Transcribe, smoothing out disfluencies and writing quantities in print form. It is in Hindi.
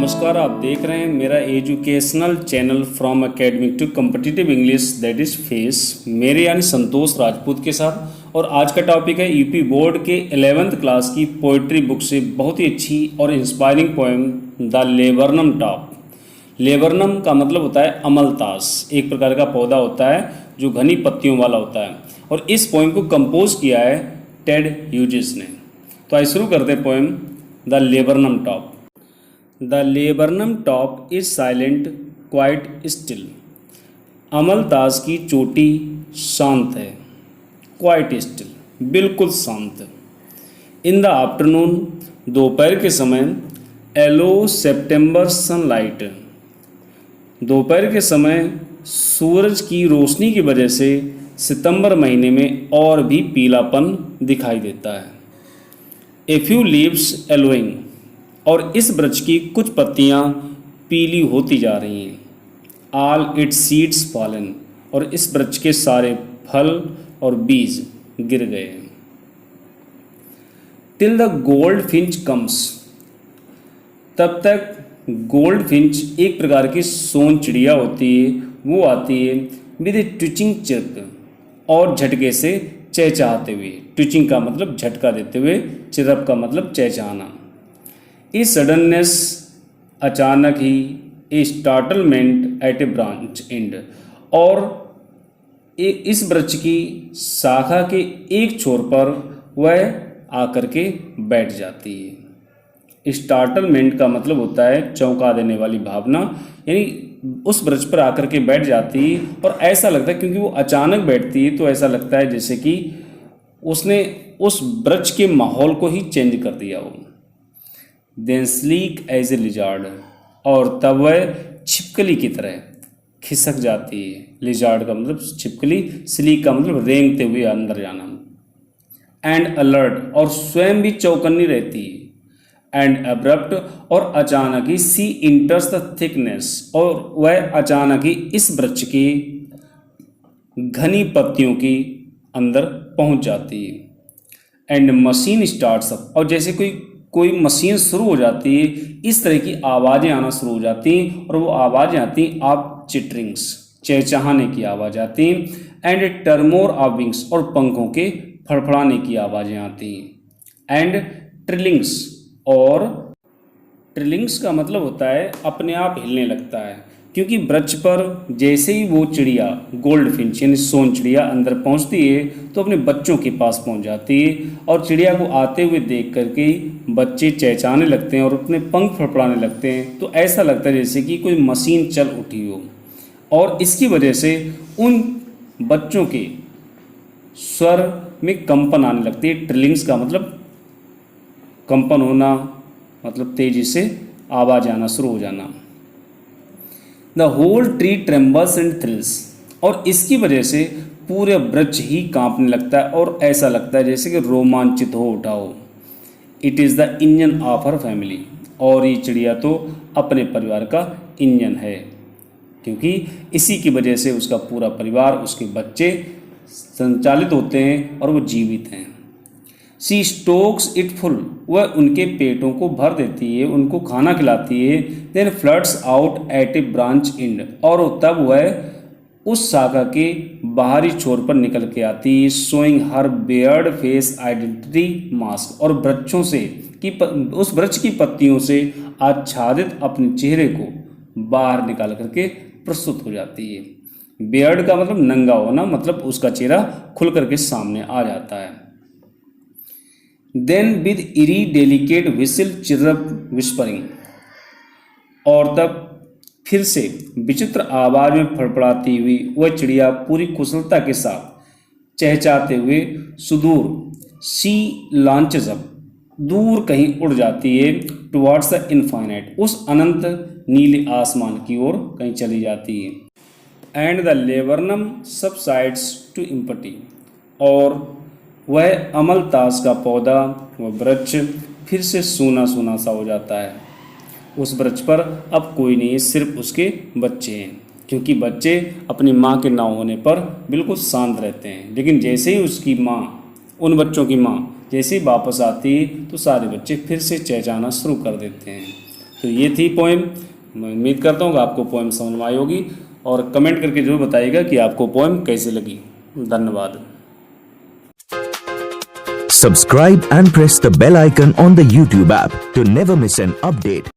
नमस्कार, आप देख रहे हैं मेरा educational channel from academic to competitive English that is face, मेरे यानी संतोष राजपूत के साथ। और आज का टॉपिक है यूपी बोर्ड के 11th क्लास की पोइट्री बुक से बहुत ही अच्छी और inspiring poem the laburnum top. Laburnum का मतलब होता है अमलतास, एक प्रकार का पौधा होता है जो घनी पत्तियों वाला होता है। और इस पोएम को कंपोज किया है टेड ह्यूजेस ने। तो आइए शुरू करते हैं poem the laburnum top. The laburnum top is silent, quite still. अमलतास की चोटी शांत है, क्वाइट स्टिल, बिल्कुल शांत। इन द आफ्टरनून, दोपहर के समय, एलो सेप्टेम्बर सनलाइट, दोपहर के समय सूरज की रोशनी की वजह से सितंबर महीने में और भी पीलापन दिखाई देता है। ए फ्यू लीव्स एलोइंग, और इस वृक्ष की कुछ पत्तियां पीली होती जा रही हैं। ऑल इट्स सीड्स फॉलन, और इस वृक्ष के सारे फल और बीज गिर गए हैं। Till the gold Finch comes, तब तक गोल्ड फिंच एक प्रकार की सोन चिड़िया होती है, वो आती है विद ए ट्विचिंग चिर्प, और झटके से चहचहाते हुए। ट्विचिंग का मतलब झटका देते हुए, चिरप का मतलब चहचहाना। ए सडननेस, अचानक ही, a startlement at a branch and, और इस वृक्ष की शाखा के एक छोर पर वह आकर के बैठ जाती है। स्टार्टलमेंट का मतलब होता है चौंका देने वाली भावना, यानी उस वृक्ष पर आकर के बैठ जाती है। और ऐसा लगता है, क्योंकि वो अचानक बैठती है, तो ऐसा लगता है जैसे कि उसने उस वृक्ष के माहौल को ही चेंज कर दिया हो। Then sleek as a lizard, और तब वह छिपकली की तरह खिसक जाती है। लिजार्ड का मतलब छिपकली, स्लीक का मतलब रेंगते हुए अंदर जाना। एंड अलर्ट, और स्वयं भी चौकन्नी रहती है। एंड अब्रप्ट, और अचानक ही, सी इंटर्स द थिकनेस, और वह अचानक ही इस वृक्ष की घनी पत्तियों की अंदर पहुंच जाती है। एंड मशीन स्टार्ट्स अप, और जैसे कोई मशीन शुरू हो जाती है, इस तरह की आवाज़ें आना शुरू हो जाती हैं। और वो आवाज़ें आती हैं आप चिटरिंग्स, चहचहाने की आवाज़ आती हैं। एंड टर्मोर ऑफ विंग्स, और पंखों के फड़फड़ाने की आवाज़ें आती हैं। एंड ट्रिलिंग्स, और ट्रिलिंग्स का मतलब होता है अपने आप हिलने लगता है, क्योंकि वृक्ष पर जैसे ही वो चिड़िया गोल्ड फिंच यानी सोन चिड़िया अंदर पहुंचती है, तो अपने बच्चों के पास पहुंच जाती है। और चिड़िया को आते हुए देख करके बच्चे चहचहाने लगते हैं और अपने पंख फड़फड़ाने लगते हैं। तो ऐसा लगता है जैसे कि कोई मशीन चल उठी हो। और इसकी वजह से उन बच्चों के स्वर में कंपन आने लगती है। ट्रिलिंग्स का मतलब कंपन होना, मतलब तेजी से आवाज़ आना शुरू हो जाना। The whole tree trembles and thrills, और इसकी वजह से पूरे वृक्ष ही कांपने लगता है और ऐसा लगता है जैसे कि रोमांचित हो उठा हो। It is the engine of her family, और ये चिड़िया तो अपने परिवार का इंजन है, क्योंकि इसी की वजह से उसका पूरा परिवार, उसके बच्चे संचालित होते हैं और वो जीवित हैं। सी स्टोक्स इट फुल, वह उनके पेटों को भर देती है, उनको खाना खिलाती है। Then floods out at a branch and, और तब वह उस शाखा के बाहरी छोर पर निकल के आती है। शोइंग हर बेयर्ड फेस आइडेंटिटी मास्क, और वृक्षों से उस वृक्ष की पत्तियों से आच्छादित अपने चेहरे को बाहर निकाल करके प्रस्तुत हो जाती है। बेयर्ड का मतलब नंगा होना, मतलब उसका चेहरा खुल करके सामने आ जाता है। Then with eri delicate whistle chirp whispering, और तब फिर से विचित्र आवाज में फड़फड़ाती हुई वह चिड़िया पूरी कुशलता के साथ चहचहाते हुए सुदूर सी लॉन्चेस अप, दूर कहीं उड़ जाती है। टुवर्ड्स द इनफाइनाइट, उस अनंत नीले आसमान की ओर कहीं चली जाती है। And the laburnum subsides to empty, और वह अमलतास का पौधा, वह वृक्ष फिर से सूना सूना सा हो जाता है। उस वृक्ष पर अब कोई नहीं है, सिर्फ उसके बच्चे हैं, क्योंकि बच्चे अपनी माँ के ना होने पर बिल्कुल शांत रहते हैं। लेकिन जैसे ही उसकी माँ, उन बच्चों की माँ जैसे ही वापस आती है, तो सारे बच्चे फिर से चहचहाना शुरू कर देते हैं। तो ये थी पोएम। मैं उम्मीद करता हूँ कि आपको पोएम समझ में आई होगी और कमेंट करके जरूर बताइएगा कि आपको पोएम कैसी लगी। धन्यवाद। Subscribe and press the bell icon on the YouTube app to never miss an update.